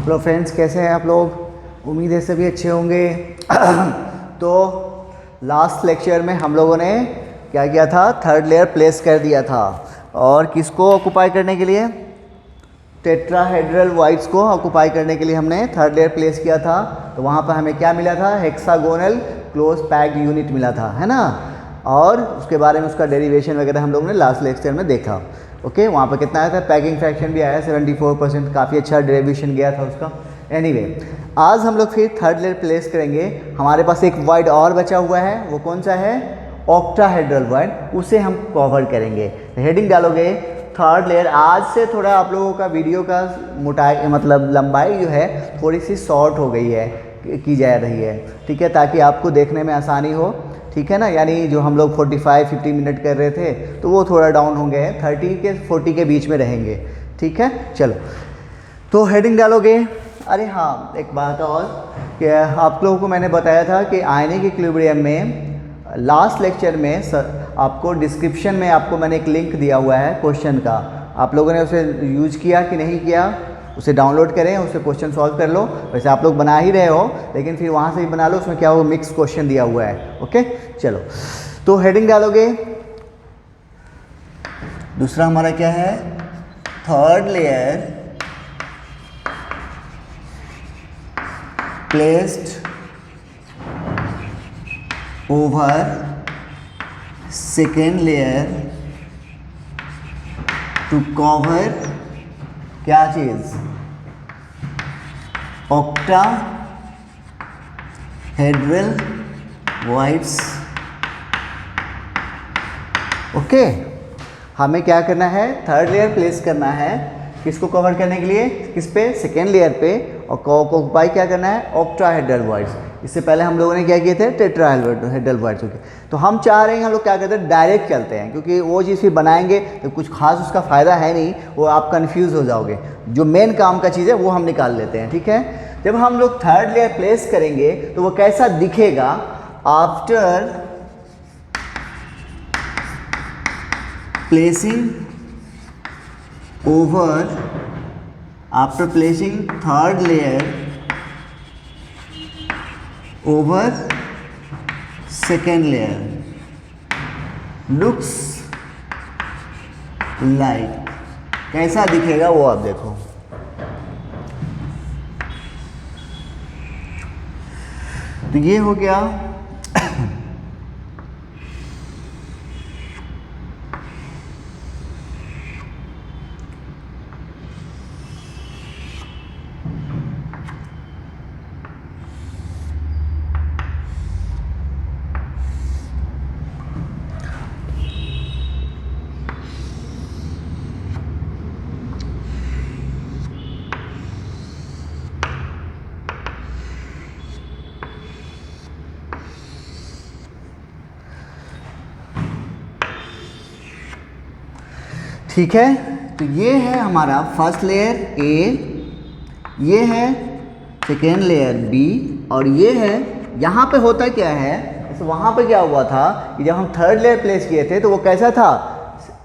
Hello friends, कैसे हैं आप लोग? उम्मीद है सभी अच्छे होंगे। तो लास्ट लेक्चर में हम लोगों ने क्या किया था? थर्ड लेयर प्लेस कर दिया था। और किसको ऑक्यूपाई करने के लिए? टेट्राहेड्रल वाइड्स को ऑक्यूपाई करने के लिए हमने थर्ड लेयर प्लेस किया था। तो वहाँ पर हमें क्या मिला था? हेक्सागोनल क्लोज पैक्ड यूनिट मिला था, है ना। और उसके बारे में उसका डेरिवेशन वगैरह हम लोगों ने लास्ट लेक्चर में देखा। ओके, वहाँ पर कितना आया था? पैकिंग फ्रैक्शन भी आया 74%, काफ़ी अच्छा डेरिवेशन गया था उसका। एनीवे, आज हम लोग फिर थर्ड लेयर प्लेस करेंगे। हमारे पास एक वाइड और बचा हुआ है, वो कौन सा है? ऑक्टाहेड्रल वाइड, उसे हम कवर करेंगे। हेडिंग डालोगे थर्ड लेयर। आज से थोड़ा आप लोगों का वीडियो का मोटाई मतलब लंबाई जो है थोड़ी सी शॉर्ट हो गई है, की जा रही है, ठीक है, ताकि आपको देखने में आसानी हो, ठीक है ना। यानी जो हम लोग 45-50 मिनट कर रहे थे तो वो थोड़ा डाउन हो गए हैं, 30 के 40 के बीच में रहेंगे, ठीक है। चलो, तो हेडिंग डालोगे। अरे हाँ, एक बात और कि आप लोगों को मैंने बताया था कि आयनिक इक्विलिब्रियम में लास्ट लेक्चर में आपको डिस्क्रिप्शन में आपको मैंने एक लिंक दिया हुआ है क्वेश्चन का। आप लोगों ने उसे यूज किया कि नहीं किया? उसे डाउनलोड करें, उससे क्वेश्चन सॉल्व कर लो। वैसे आप लोग बना ही रहे हो, लेकिन फिर वहाँ से भी बना लो। उसमें क्या हो, मिक्स क्वेश्चन दिया हुआ है। ओके, चलो, तो हेडिंग डालोगे। दूसरा हमारा क्या है? Third layer placed over second layer to cover क्या चीज? Octahedral wides. ओके, हमें क्या करना है? थर्ड लेयर प्लेस करना है। किसको कवर करने के लिए? किस पे? सेकेंड लेयर पे। और ऑक्यूपाई क्या करना है? Octahedral wides. इससे पहले हम लोगों ने क्या किए थे? Tetrahedral wides. ओके, तो हम चाह रहे हैं, हम लोग क्या करते हैं, डायरेक्ट चलते हैं, क्योंकि वो चीज़ फिर बनाएंगे तो कुछ खास उसका फ़ायदा है नहीं, वो आप कंफ्यूज हो जाओगे। जो मेन काम का चीज़ है वो हम निकाल लेते हैं, ठीक है। जब हम लोग थर्ड लेयर प्लेस करेंगे तो वो कैसा दिखेगा? After placing after placing third layer over second layer looks like, कैसा दिखेगा वो आप देखो। तो ये हो गया ठीक है। तो ये है हमारा फर्स्ट लेयर ए, ये है सेकेंड लेयर बी, और ये है। यहाँ पे होता क्या है, तो वहाँ पे क्या हुआ था कि जब हम थर्ड लेयर प्लेस किए थे तो वो कैसा था?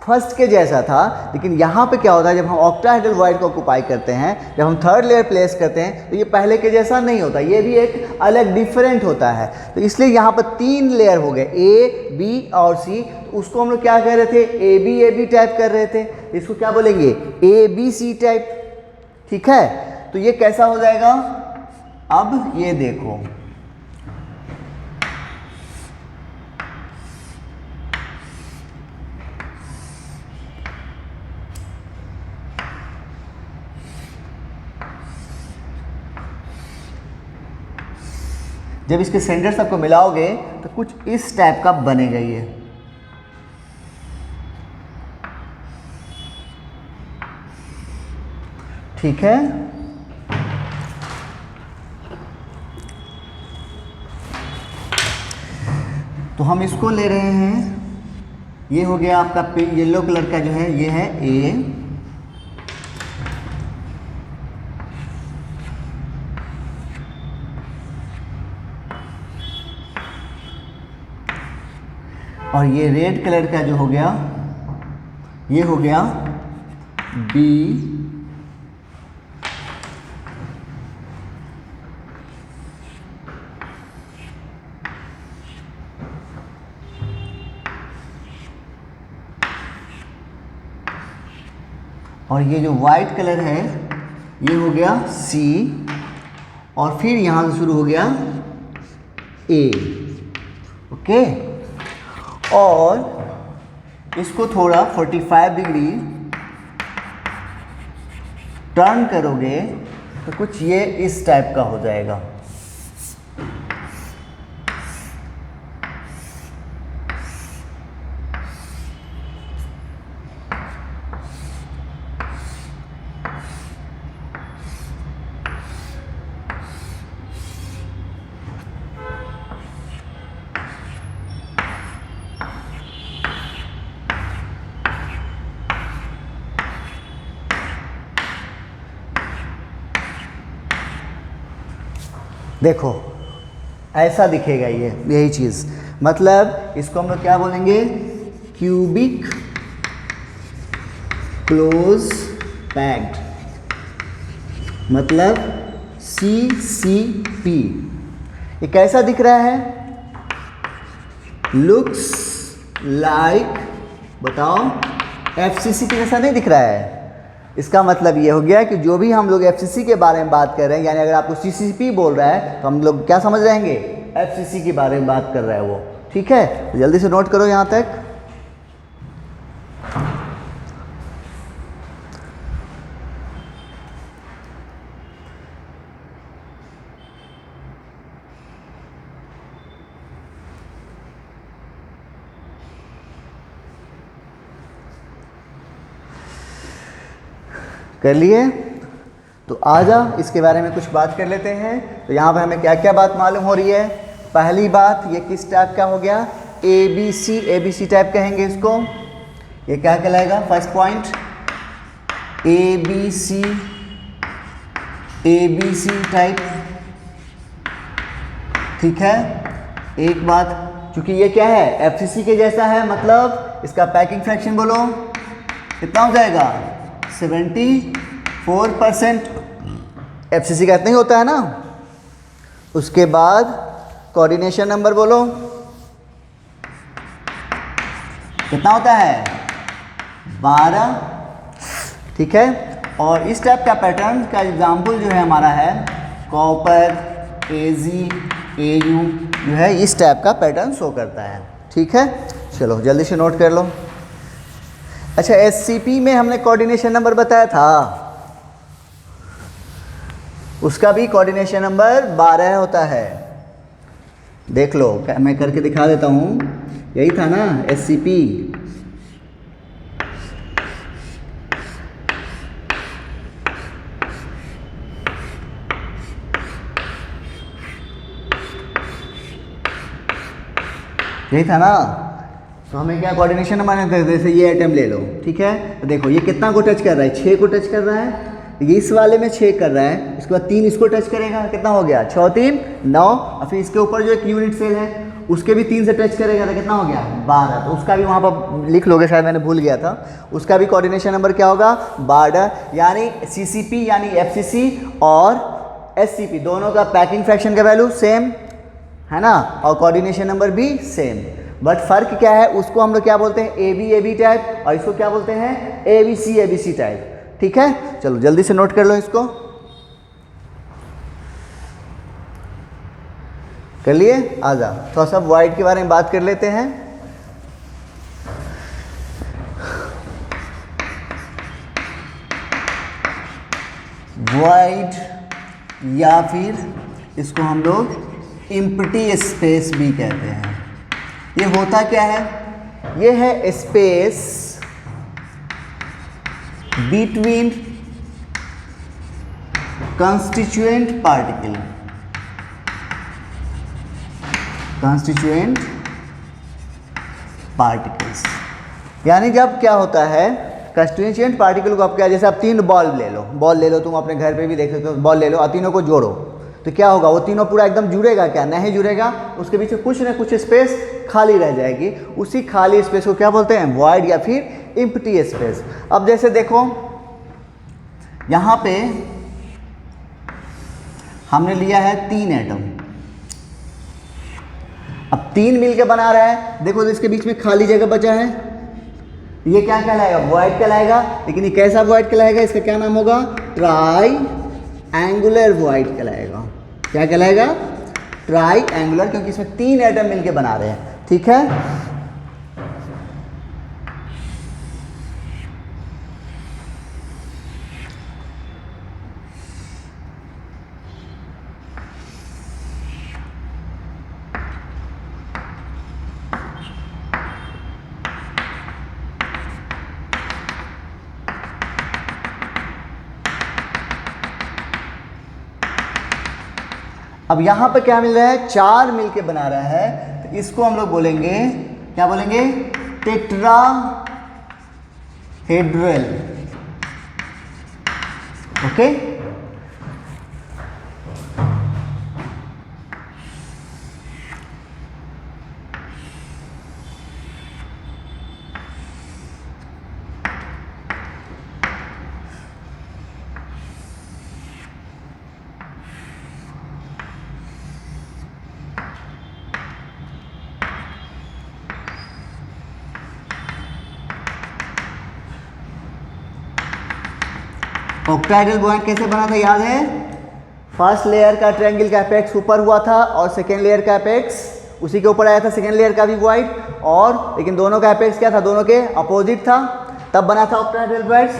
फर्स्ट के जैसा था। लेकिन यहाँ पे क्या होता है, जब हम ऑक्टाहेड्रल वाइड को ऑक्यूपाई करते हैं, जब हम थर्ड लेयर प्लेस करते हैं, तो ये पहले के जैसा नहीं होता, ये भी एक अलग डिफरेंट होता है। तो इसलिए यहाँ पर 3 लेयर हो गए, ए बी और सी। तो उसको हम लोग क्या कह रहे थे? ए बी टाइप कर रहे थे। इसको क्या बोलेंगे? ए बी सी टाइप, ठीक है। तो ये कैसा हो जाएगा? अब ये देखो, जब इसके सेंटर्स आपको मिलाओगे तो कुछ इस टाइप का बनेगा ये। ठीक है, तो हम इसको ले रहे हैं। ये हो गया आपका येलो कलर का जो है, ये है ए, और ये रेड कलर का जो हो गया, ये हो गया बी और ये जो वाइट कलर है ये हो गया C, और फिर यहाँ से शुरू हो गया A। ओके, और इसको थोड़ा 45 डिग्री टर्न करोगे तो कुछ ये इस टाइप का हो जाएगा। देखो ऐसा दिखेगा ये, यही चीज़, मतलब इसको हम लोग क्या बोलेंगे, क्यूबिक क्लोज पैक्ड, मतलब CCP। ये कैसा दिख रहा है, लुक्स लाइक, बताओ, FCC के जैसा नहीं दिख रहा है। इसका मतलब ये हो गया कि जो भी हम लोग FCC के बारे में बात कर रहे हैं, यानी अगर आपको CCP बोल रहा है तो हम लोग क्या समझ रहेंगे, FCC के बारे में बात कर रहा है वो। ठीक है, तो जल्दी से नोट करो यहाँ तक। कर लिए, तो आजा इसके बारे में कुछ बात कर लेते हैं। तो यहाँ पर हमें क्या क्या बात मालूम हो रही है। पहली बात, ये किस टाइप का हो गया, ABC टाइप कहेंगे इसको। ये क्या कहलाएगा, फर्स्ट पॉइंट ABC टाइप। ठीक है, एक बात, क्योंकि ये क्या है, FCC के जैसा है, मतलब इसका पैकिंग फ्रैक्शन बोलो कितना हो जाएगा, 74%। FCC का इतना ही होता है ना। उसके बाद कोऑर्डिनेशन नंबर बोलो कितना होता है, 12। ठीक है, और इस टाइप का पैटर्न का एग्जाम्पल जो है हमारा है कॉपर, AG, AU, जो है इस टाइप का पैटर्न शो करता है। ठीक है, चलो जल्दी से नोट कर लो। अच्छा, SCP में हमने कोऑर्डिनेशन नंबर बताया था, उसका भी कोऑर्डिनेशन नंबर 12 होता है। देख लो, मैं करके दिखा देता हूँ, यही था ना SCP। यही था ना, तो हमें क्या कोऑर्डिनेशन नंबर देते, जैसे ये आइटम ले लो। ठीक है, तो देखो ये कितना को टच कर रहा है, 6 को टच कर रहा है, ये इस वाले में 6 कर रहा है, उसके बाद 3 इसको टच करेगा, कितना हो गया, 6 3 9, और फिर इसके ऊपर जो एक यूनिट सेल है उसके भी 3 से टच करेगा तो कितना हो गया, 12। तो उसका भी वहाँ पर लिख लोगे, शायद मैंने भूल गया था, उसका भी कोऑर्डिनेशन नंबर क्या होगा, 12। यानी CCP यानी FCC और SCP दोनों का पैकिंग फ्रैक्शन का वैल्यू सेम है ना, और कोऑर्डिनेशन नंबर भी सेम। बट फर्क क्या है, उसको हम लोग क्या बोलते हैं, AB टाइप, और इसको क्या बोलते हैं, ABC टाइप। ठीक है, चलो जल्दी से नोट कर लो इसको। कर लिए, आजा थोड़ा सा वाइड के बारे में बात कर लेते हैं। वाइड या फिर इसको हम लोग एम्प्टी स्पेस भी कहते हैं। ये होता क्या है, ये है स्पेस बिटवीन कंस्टिट्यूएंट पार्टिकल, यानी जब क्या होता है, कंस्टिट्यूएंट पार्टिकल को आप क्या, जैसे आप 3 बॉल ले लो, तुम अपने घर पे भी देख सकते हो, बॉल ले लो और तीनों को जोड़ो तो क्या होगा, वो तीनों पूरा एकदम जुड़ेगा, क्या नहीं जुड़ेगा, उसके बीच में कुछ ना कुछ स्पेस खाली रह जाएगी। उसी खाली स्पेस को क्या बोलते हैं, वॉइड या फिर एम्प्टी स्पेस। अब जैसे देखो यहाँ पे हमने लिया है 3 एटम, अब 3 मिलकर बना रहा है, देखो तो इसके बीच में खाली जगह बचा है, ये क्या कहलाएगा, वॉइड कहलाएगा। लेकिन ये कैसा वॉइड कहलाएगा, इसका क्या नाम होगा, ट्राई एंगुलर वॉइड कहलाएगा। क्या कहलाएगा, ट्राई एंगुलर, क्योंकि इसमें 3 एटम मिलके बना रहे हैं। ठीक है, अब यहां पर क्या मिल रहा है, 4 मिलके बना रहा है, तो इसको हम लोग बोलेंगे, क्या बोलेंगे, टेट्राहेड्रल। ओके, ऑक्टाहेड्रल बॉन्ड कैसे बना था, याद है, फर्स्ट लेयर का ट्रायंगल का एपेक्स ऊपर हुआ था और सेकेंड लेयर का एपेक्स उसी के ऊपर आया था, सेकेंड लेयर का भी वाइड, और लेकिन दोनों का एपेक्स क्या था, दोनों के अपोजिट था, तब बना था ऑक्टाहेड्रल बॉन्ड्स।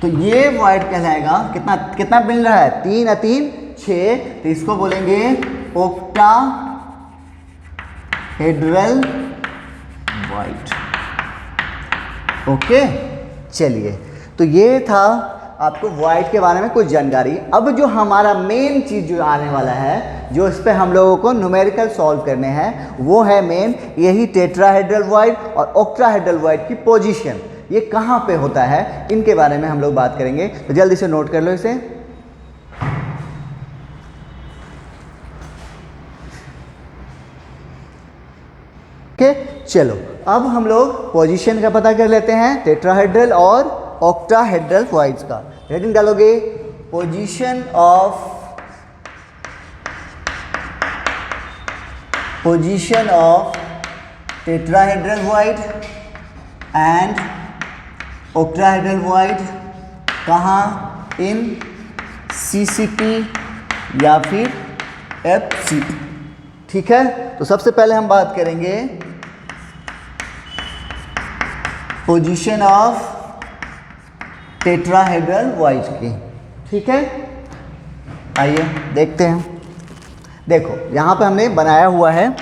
तो ये वॉइड कहलाएगा, कितना कितना मिल रहा है, 3 और 3 6, तो इसको बोलेंगे ऑक्टाहेड्रल वॉइड। ओके, चलिए, तो ये था आपको वॉइड के बारे में कुछ जानकारी। अब जो हमारा मेन चीज जो आने वाला है, जो इस पे हम लोगों को न्यूमेरिकल सॉल्व करने हैं, वो है मेन यही टेट्राहेड्रल वॉइड और ऑक्टाहेड्रल वॉइड की पोजीशन, ये कहाँ पे होता है, इनके बारे में हम लोग बात करेंगे। तो जल्दी से नोट कर लो इसे। ओके, चलो अब हम लोग पोजीशन का पता कर लेते हैं टेट्राहेड्रल और ऑक्टाहेड्रल वॉइड्स का। हेडिंग डालोगे, position of tetrahedral void and octahedral void, कहाँ, इन सीसीपी या फिर एफसीपी। ठीक है, तो सबसे पहले हम बात करेंगे पोजीशन ऑफ टेट्राहेड्रल वॉइड की। ठीक है, आइए देखते हैं। देखो यहाँ पे हमने बनाया हुआ है,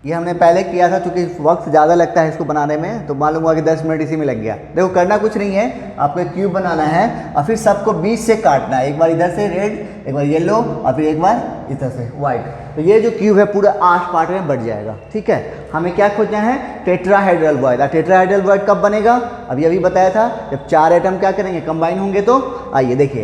ये हमने पहले किया था, क्योंकि वक्त ज़्यादा लगता है इसको बनाने में, तो मालूम हुआ कि 10 मिनट इसी में लग गया। देखो करना कुछ नहीं है, आपको एक क्यूब बनाना है और फिर सबको बीच से काटना है, एक बार इधर से रेड, एक बार येलो और फिर एक बार इधर से वाइट। तो ये जो क्यूब है पूरा 8 पार्ट में बढ़ जाएगा। ठीक है, हमें क्या खोजना है, टेट्राहेड्रल वॉइड। और टेट्राहेड्रल वॉइड कब बनेगा, अभी बताया था, जब 4 एटम क्या करेंगे, कंबाइन होंगे। तो आइए देखिए,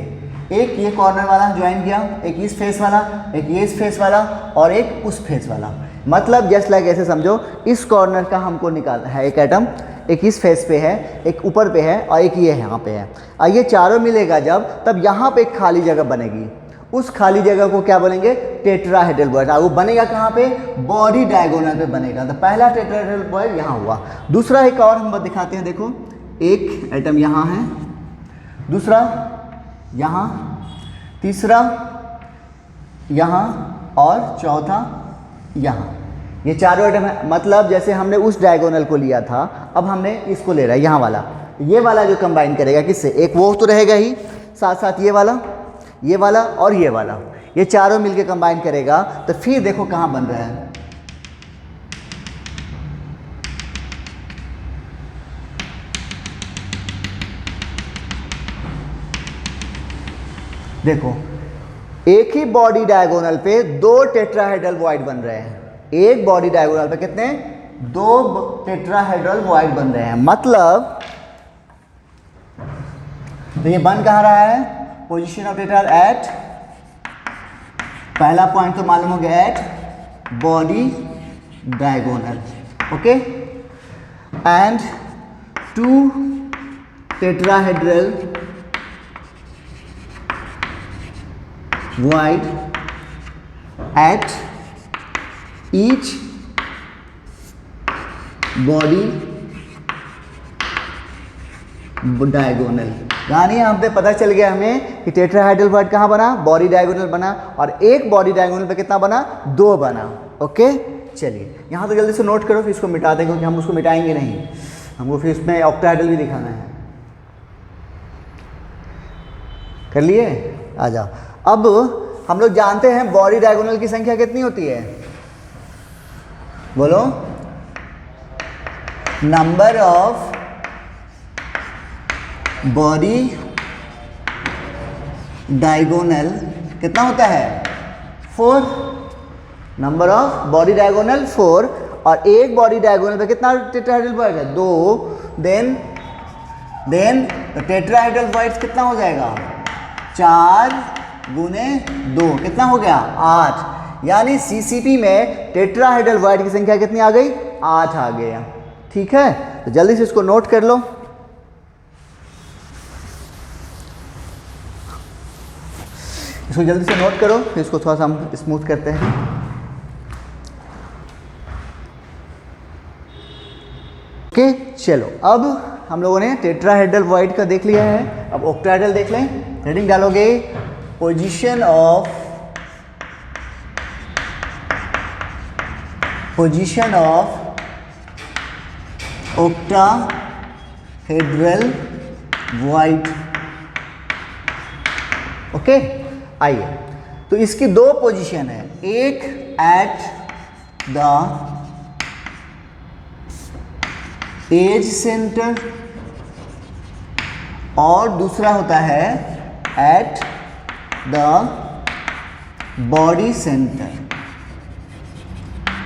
एक ये कॉर्नर वाला ज्वाइन किया, एक इस फेस वाला, एक ये इस फेस वाला और एक उस फेस वाला। मतलब जस्ट लाइक ऐसे समझो, इस कॉर्नर का हमको निकालना है एक एटम, एक इस फेस पे है, एक ऊपर पे है और एक ये यहाँ पे है। और ये चारों मिलेगा जब, तब यहाँ पे एक खाली जगह बनेगी, उस खाली जगह को क्या बोलेंगे, टेट्राहेड्रल वॉइड। वो बनेगा कहाँ पे, बॉडी डायगोनल पे बनेगा। तो पहला टेट्राहेड्रल वॉइड यहाँ हुआ। दूसरा एक और हम दिखाते हैं, देखो एक एटम यहाँ है, दूसरा यहाँ, तीसरा यहाँ और चौथा यहाँ। ये चारों एटम है। मतलब जैसे हमने उस डायगोनल को लिया था, अब हमने इसको ले रहा है, यहाँ वाला। ये वाला जो कंबाइन करेगा किससे, एक वो तो रहेगा ही, साथ साथ ये वाला और ये वाला, ये चारों मिलके कंबाइन करेगा। तो फिर देखो कहाँ बन रहा है, देखो एक ही बॉडी डायगोनल पे 2 टेट्राहेड्रल वॉइड बन रहे हैं। एक बॉडी डायगोनल पे कितने, 2 टेट्राहेड्रल वॉइड बन रहे हैं। मतलब तो ये बन कहाँ रहा है, पोजीशन ऑफ टेट्रा एट, पहला पॉइंट तो मालूम हो गया, at body diagonal. Okay, and 2 tetrahedral void at each body diagonal, यानी यहाँ पे पता चल गया हमें कि टेट्राहेड्रल void कहाँ बना, बॉडी डायगोनल बना, और एक बॉडी डायगोनल पे कितना बना, 2 बना। ओके, चलिए यहाँ तो जल्दी से नोट करो, फिर इसको मिटा दें क्योंकि हम उसको मिटाएंगे नहीं, हमको फिर इसमें ऑक्टाहेड्रल भी दिखाना है। कर लिए, आ जाओ। अब हम लोग जानते हैं बॉडी डायगोनल की संख्या कितनी होती है, बोलो, नंबर ऑफ बॉडी डायगोनल कितना होता है, 4, नंबर ऑफ बॉडी डायगोनल 4, और एक बॉडी डायगोनल पे कितना टेट्राहेड्रल void है, 2, देन टेट्राहेड्रल void कितना हो जाएगा, 4 गुने 2 कितना हो गया, 8, यानी सीसीपी में टेट्राहेड्रल void की संख्या कितनी आ गई, 8 आ गया। ठीक है, तो जल्दी से इसको नोट कर लो। इसको जल्दी से नोट करो, फिर इसको थोड़ा सा हम स्मूथ करते हैं। ओके, चलो अब हम लोगों ने टेट्राहेड्रल void का देख लिया है, अब ऑक्टाहेड्रल देख लें। हेडिंग डालोगे, position of octahedral void। Okay, आइए, तो इसकी 2 पोजीशन है, एक एट द एज सेंटर और दूसरा होता है एट द बॉडी सेंटर।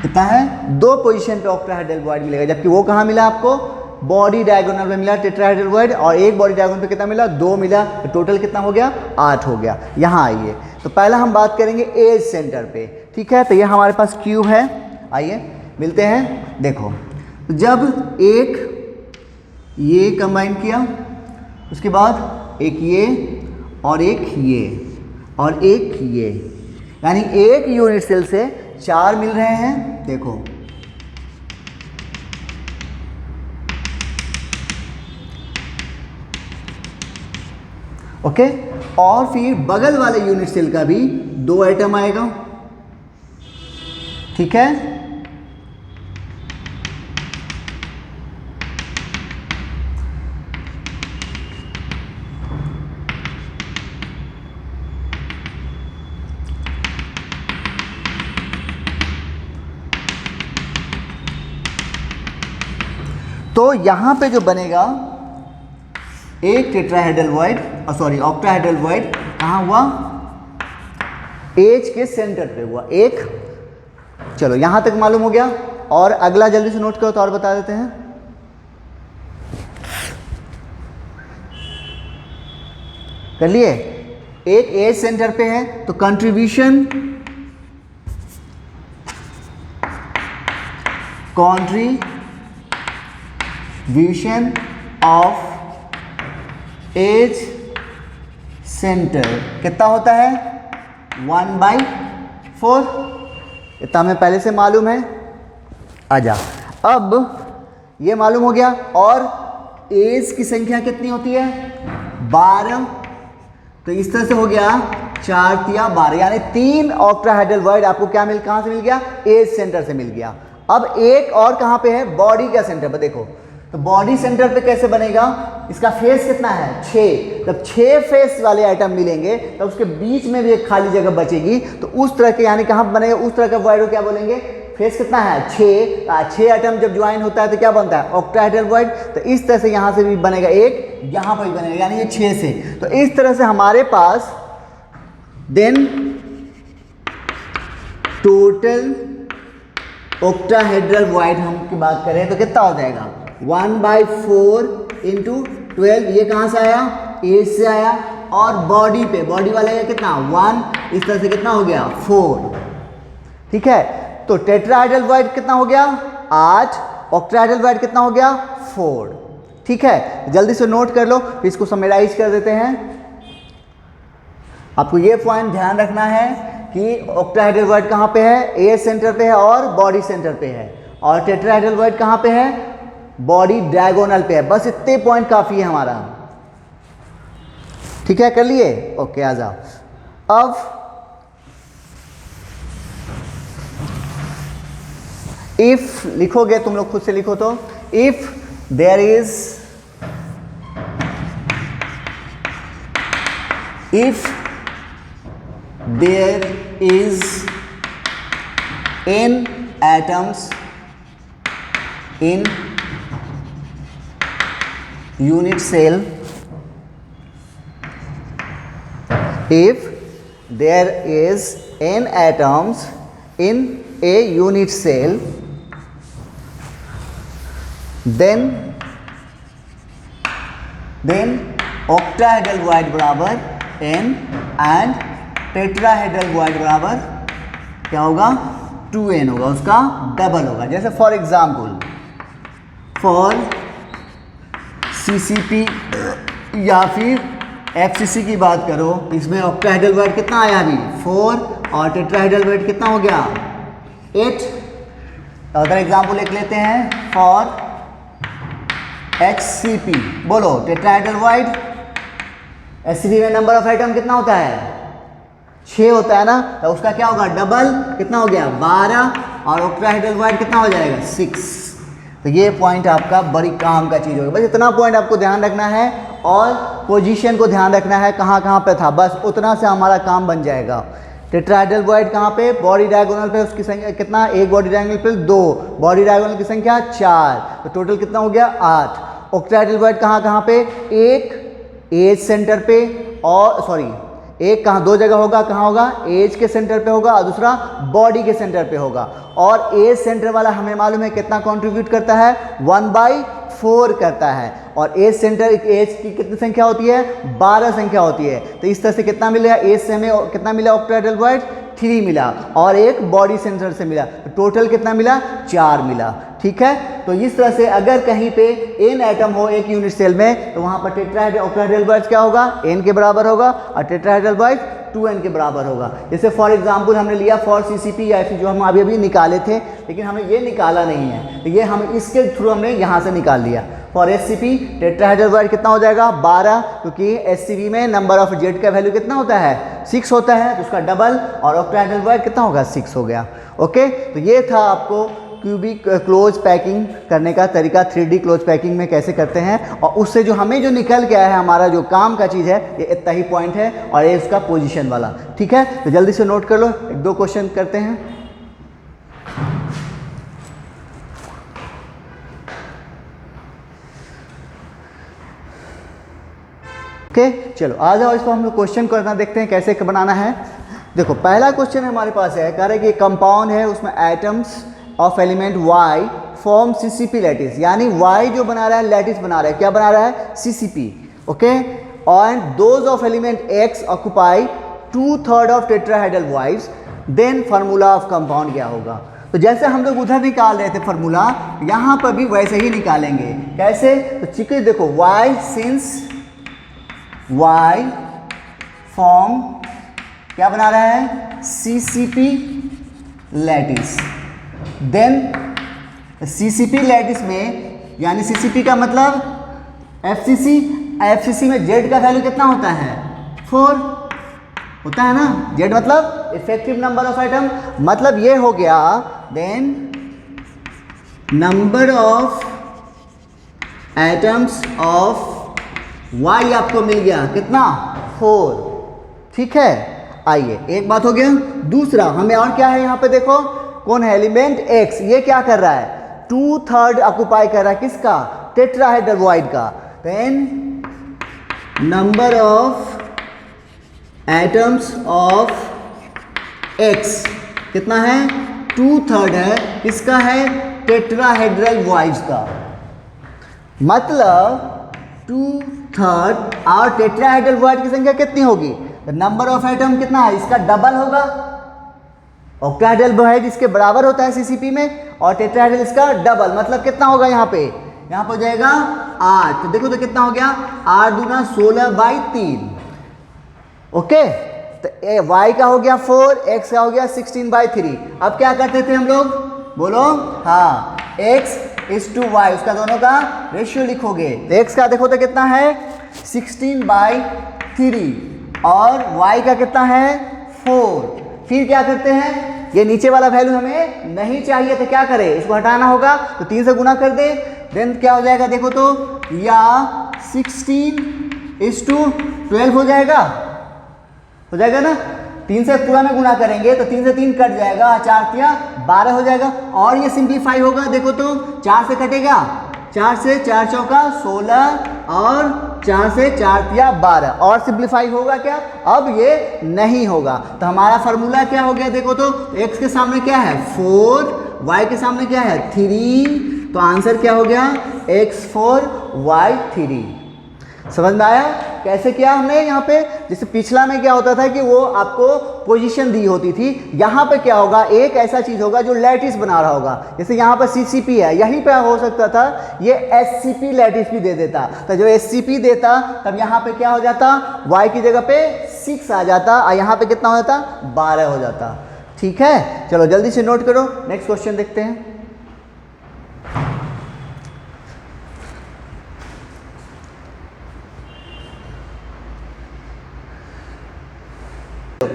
कितना है, 2 पोजीशन पे ऑक्टाहेड्रल void मिलेगा, जबकि वो कहाँ मिला आपको, बॉडी डायगोनल में मिला टेट्राहेड्रल void, और एक बॉडी डायगोनल पे कितना मिला, 2 मिला, तो टोटल कितना हो गया, 8 हो गया। यहाँ आइए, तो पहला हम बात करेंगे एज सेंटर पे। ठीक है, तो ये हमारे पास क्यूब है, आइए मिलते हैं। देखो, जब एक ये कंबाइन किया, उसके बाद एक ये और एक ये और एक ये, यानी एक यूनिट सेल से 4 मिल रहे हैं। देखो, ओके, और फिर बगल वाले यूनिट सेल का भी 2 आइटम आएगा। ठीक है, तो यहां पे जो बनेगा एक tetrahedral void, sorry octahedral void कहाँ हुआ, एज के सेंटर पे हुआ एक। चलो यहां तक मालूम हो गया, और अगला जल्दी से नोट करो तो और बता देते हैं। कर लिए, एक एज सेंटर पे है, तो कंट्रीब्यूशन ऑफ एज सेंटर कितना होता है, 1/4। इतना हमें पहले से मालूम है। आजा, अब ये मालूम हो गया, और एज की संख्या कितनी होती है, 12। तो इस तरह से हो गया 4 तिया 12, यानी 3 ऑक्टाहेड्रल void आपको क्या कहाँ से मिल गया, एज सेंटर से मिल गया। अब एक और कहाँ पे है, बॉडी का सेंटर पे। देखो, तो बॉडी सेंटर पे कैसे बनेगा, इसका फेस कितना है, 6। जब 6 फेस वाले आइटम मिलेंगे तो उसके बीच में भी एक खाली जगह बचेगी, तो उस तरह के, यानी कहाँ बनेगा, उस तरह का void को क्या बोलेंगे, फेस कितना है, 6। 6 आइटम जब ज्वाइन होता है तो क्या बनता है, ऑक्टाहेड्रल void। तो इस तरह से यहाँ से भी बनेगा एक, यहाँ पर भी बनेगा, यानी ये 6 से। तो इस तरह से हमारे पास देन टोटल ऑक्टाहेड्रल void हम की बात करें तो कितना हो जाएगा, 1/4 इंटू 12। ये कहाँ से आया, एज से आया, और बॉडी पे, बॉडी वाले का कितना, 1। इस तरह से कितना हो गया, 4। ठीक है, तो टेट्राहेड्रल void कितना हो गया, 8। ऑक्टाहेड्रल void कितना हो गया, 4। ठीक है, जल्दी से नोट कर लो, फिर इसको समराइज कर देते हैं। आपको ये पॉइंट ध्यान रखना है कि ऑक्टाहेड्रल वर्ड कहाँ पे है, एज सेंटर पे है और बॉडी सेंटर पे है, और टेट्राहेड्रल वर्ड कहाँ पे है, बॉडी डायगोनल पे है। बस इतने पॉइंट काफी है हमारा, ठीक है, कर लिए, ओके आ जाओ। अब इफ लिखोगे तुम लोग खुद से लिखो तो, if there is, if there is n atoms in unit cell, if there is n atoms in a unit cell, then octahedral void बराबर n and tetrahedral void बराबर क्या होगा, 2n होगा, उसका डबल होगा। जैसे फॉर एग्जाम्पल फॉर CCP या फिर FCC की बात करो, इसमें ऑक्टाहेड्रल वर्ड कितना आया अभी 4 और टेट्राहेड्रल वर्ड कितना हो गया 8। अदर एग्जाम्पल एक लेते हैं फॉर HCP, बोलो टेट्राहेड्रल वर्ड HCP में नंबर ऑफ आइटम कितना होता है 6 होता है ना, तो उसका क्या होगा डबल, कितना हो गया 12, और ऑक्टाहेड्रल वर्ड कितना हो जाएगा 6। तो ये पॉइंट आपका बड़ी काम का चीज़ होगा, बस इतना पॉइंट आपको ध्यान रखना है, और पोजीशन को ध्यान रखना है कहाँ कहाँ पे था, बस उतना से हमारा काम बन जाएगा। टेट्राहेड्रल वर्ड कहाँ पे, बॉडी डायगोनल पे, उसकी संख्या कितना, एक बॉडी डायगोनल पे 2, बॉडी डायगोनल की संख्या 4, तो टोटल कितना हो गया 8। ऑक्टाहेड्रल वर्ड कहाँ कहाँ पे, एक एज सेंटर पे, और सॉरी एक कहाँ, दो जगह होगा, कहाँ होगा एज के सेंटर पे होगा और दूसरा बॉडी के सेंटर पे होगा, और एज सेंटर वाला हमें मालूम है कितना कंट्रीब्यूट करता है 1/4 करता है, और एज सेंटर एज की कितनी संख्या होती है 12 संख्या होती है। तो इस तरह से कितना मिलेगा, एज से हमें कितना मिला ऑक्टाहेड्रल वर्ड 3 मिला, और एक बॉडी सेंटर से मिला, तो टोटल कितना मिला 4 मिला, ठीक है। तो इस तरह से अगर कहीं पे n एटम हो एक यूनिट सेल में, तो वहाँ पर टेट्राहेड्रल ऑक्टाहेड्रल वर्ड क्या होगा n के बराबर होगा, और टेट्राहेड्रल वर्ड 2n के बराबर होगा। जैसे फॉर एग्जांपल हमने लिया फॉर CCP या फिर जो हम अभी अभी निकाले थे, लेकिन हमें ये निकाला नहीं है, तो ये हम इसके थ्रू हमने यहाँ से निकाल लिया। फॉर SCP टेट्राहेड्रल वर्ड कितना हो जाएगा 12, क्योंकि SCP में नंबर ऑफ जेड का वैल्यू कितना होता है 6 होता है, तो उसका डबल, और ऑक्टाहेड्रल वर्ड कितना होगा 6 हो गया। ओके, तो ये था आपको क्यूबिक क्लोज पैकिंग करने का तरीका, 3D क्लोज पैकिंग में कैसे करते हैं, और उससे जो हमें जो निकल के आया है हमारा जो काम का चीज़ है, ये इतना ही पॉइंट है, और ये उसका पोजीशन वाला, ठीक है। तो जल्दी से नोट कर लो, 1-2 क्वेश्चन करते हैं। ओके, चलो आ जाओ, इसको हम लोग क्वेश्चन करना देखते हैं कैसे बनाना है। देखो पहला क्वेश्चन हमारे पास है, कह रहे कि कंपाउंड है, उसमें atoms of element Y form CCP lattice, यानी Y जो बना रहा है लैटिस बना रहा है, क्या बना रहा है CCP, ओके, और those of element X occupy 2/3 of tetrahedral voids, then formula of compound क्या होगा। तो जैसे हम लोग उधर निकाल रहे थे फार्मूला, यहाँ पर भी वैसे ही निकालेंगे। कैसे, तो चिकन देखो Y सिंस Y फॉर्म क्या बना रहा है CCP lattice, then CCP lattice में, यानी CCP का मतलब FCC में Z का वैल्यू कितना होता है 4 होता है ना, Z मतलब इफेक्टिव नंबर ऑफ आइटम, मतलब ये हो गया। Then number of atoms of Y आपको मिल गया कितना 4, ठीक है। आइए, एक बात हो गया। दूसरा हमें और क्या है यहाँ पे देखो, कौन है एलिमेंट X, ये क्या कर रहा है 2/3 ऑक्युपाई कर रहा है किसका, टेट्राहेड्रल वॉइड का। Then number of atoms of X कितना है 2/3 है, किसका है टेट्राहेड्रल वॉइड्स का, मतलब 2/3, और टेट्राहेड्रल वॉइड की संख्या कितनी होगी, नंबर ऑफ एटम कितना है इसका डबल होगा। ऑक्टाहेड्रल वॉइड इसके बराबर होता है CCP में, और टेट्राहेड्रल इसका डबल, मतलब कितना होगा यहाँ पे यहाँ पर हो जाएगा 8, तो देखो तो कितना हो गया, 8 दूना 16/3। ओके, तो y का हो गया 4, x का हो गया 16/3। अब क्या करते थे हम लोग, बोलो, हाँ, x/y, उसका दोनों का रेशियो लिखोगे। तो x का देखो तो कितना है 16/3 और y का कितना है 4। फिर क्या करते हैं, ये नीचे वाला वैल्यू हमें नहीं चाहिए, तो क्या करें, इसको हटाना होगा, तो 3 से गुना कर दे। देन क्या हो जाएगा, देखो तो, या 16:12 हो जाएगा ना। 3 से पूरा में गुना करेंगे तो 3 से 3 कट जाएगा, 4 तिया 12 हो जाएगा। और ये सिंप्लीफाई होगा, देखो तो 4 से कटेगा, 4 से 4 चौका 16 और 4 से 4 तिया 12, और सिंप्लीफाई होगा क्या, अब ये नहीं होगा। तो हमारा फार्मूला क्या हो गया, देखो तो, x के सामने क्या है 4, y के सामने क्या है 3, तो आंसर क्या हो गया x4 y3। समझ में आया कैसे किया हमने यहाँ पे। जैसे पिछला में क्या होता था कि वो आपको पोजीशन दी होती थी, यहाँ पे क्या होगा, एक ऐसा चीज होगा जो लैटिस बना रहा होगा। जैसे यहाँ पर CCP है, यहीं पे हो सकता था ये SCP लैटिस भी दे देता, तो जो SCP देता तब यहाँ पे क्या हो जाता, y की जगह पे 6 आ जाता, और यहाँ पे कितना हो जाता 12 हो जाता। ठीक है, चलो जल्दी से नोट करो, नेक्स्ट क्वेश्चन देखते हैं।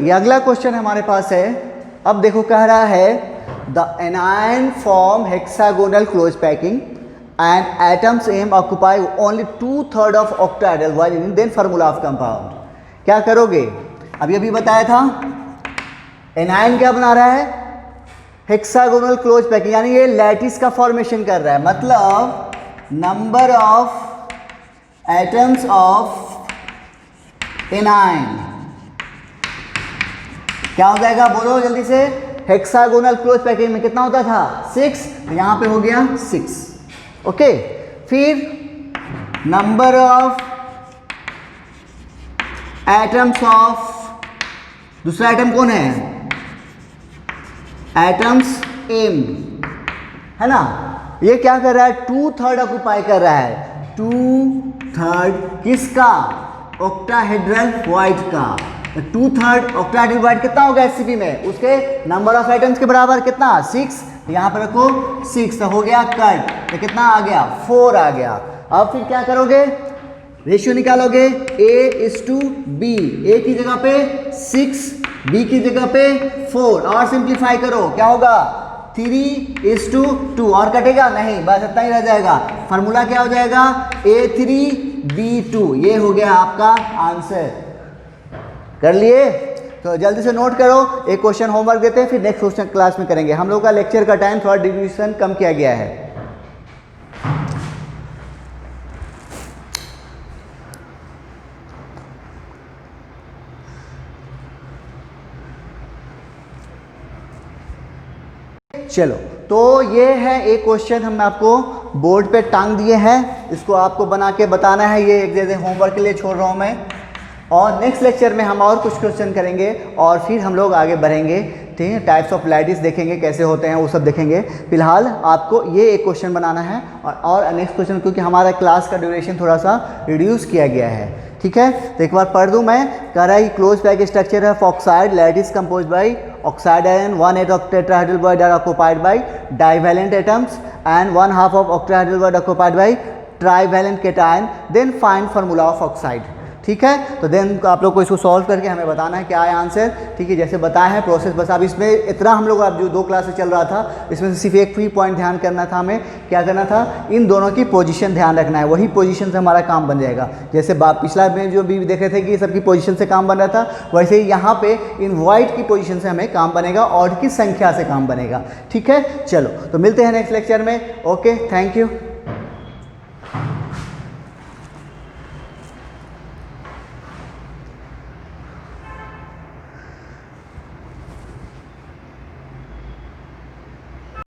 ये अगला क्वेश्चन हमारे पास है। अब देखो कह रहा है the anion form hexagonal close packing and atoms M occupy only 2/3 of octahedral while then formula of compound. क्या करोगे, अभी अभी बताया था एनायन क्या बना रहा है, हेक्सागोनल क्लोज पैकिंग, यानी ये लैटिस का फॉर्मेशन कर रहा है, मतलब number of atoms of anion क्या हो जाएगा, बोलो जल्दी से। हेक्सागोनल क्लोज पैकिंग में कितना होता था 6, तो यहां पे हो गया 6। ओके, फिर नंबर ऑफ एटम्स ऑफ, दूसरा एटम कौन है, एटम्स एम, है ना, ये क्या कर रहा है 2/3 ऑक्यूपाई कर रहा है, 2/3 किसका, ऑक्टाहेड्रल व्हाइट का। 2/3 ऑक्टाहेड्रल व्हाइट कितना होगा SCP में, उसके नंबर ऑफ एटम्स के बराबर कितना 6, यहाँ पर रखो 6, तो हो गया कट, तो कितना आ गया 4 आ गया। अब फिर क्या करोगे, रेशियो निकालोगे A/B, A की जगह पे 6, B की जगह पे 4, और सिंप्लीफाई करो क्या होगा 3:2, और कटेगा नहीं, बस इतना ही रह जाएगा। फार्मूला क्या हो जाएगा A3B2, ये हो गया आपका आंसर। कर लिए, तो जल्दी से नोट करो, एक क्वेश्चन होमवर्क देते हैं, फिर नेक्स्ट क्वेश्चन क्लास में करेंगे। हम लोग का लेक्चर का टाइम थोड़ा ड्यूरेशन कम किया गया है। चलो, तो ये है एक क्वेश्चन हमने आपको बोर्ड पे टांग दिए हैं, इसको आपको बना के बताना है, ये एक जैसे होमवर्क के लिए छोड़ रहा हूँ मैं। और नेक्स्ट लेक्चर में हम और कुछ क्वेश्चन करेंगे और फिर हम लोग आगे बढ़ेंगे। ठीक है, टाइप्स ऑफ लैटिस देखेंगे कैसे होते हैं, वो सब देखेंगे। फिलहाल आपको ये एक क्वेश्चन बनाना है और नेक्स्ट क्वेश्चन, क्योंकि हमारा क्लास का ड्यूरेशन थोड़ा सा रिड्यूस किया गया है। ठीक है, तो एक बार पढ़ दूँ मैं। कह रहा है क्लोज पैक स्ट्रक्चर है oxide lattice compose by oxide ion 1/8 of tetrahedral void are occupied by divalent atoms and 1/2 of octahedral void occupied by trivalent cation, then find formula of oxide। ठीक है, तो देन आप लोग को इसको solve करके हमें बताना है क्या है आंसर। ठीक है, जैसे बताया है प्रोसेस, बस अब इसमें इतना हम लोग, अब जो 2 क्लास से चल रहा था इसमें से सिर्फ एक फ्री पॉइंट ध्यान करना था हमें, क्या करना था, इन दोनों की पोजीशन ध्यान रखना है, वही पोजीशन से हमारा काम बन जाएगा। जैसे पिछला में जो भी देखे थे कि सबकी पोजीशन से काम बन रहा था, वैसे ही यहाँ पे इन वाइट की पोजीशन से हमें काम बनेगा, ऑड की संख्या से काम बनेगा। ठीक है, चलो तो मिलते हैं नेक्स्ट लेक्चर में। Okay, thank you.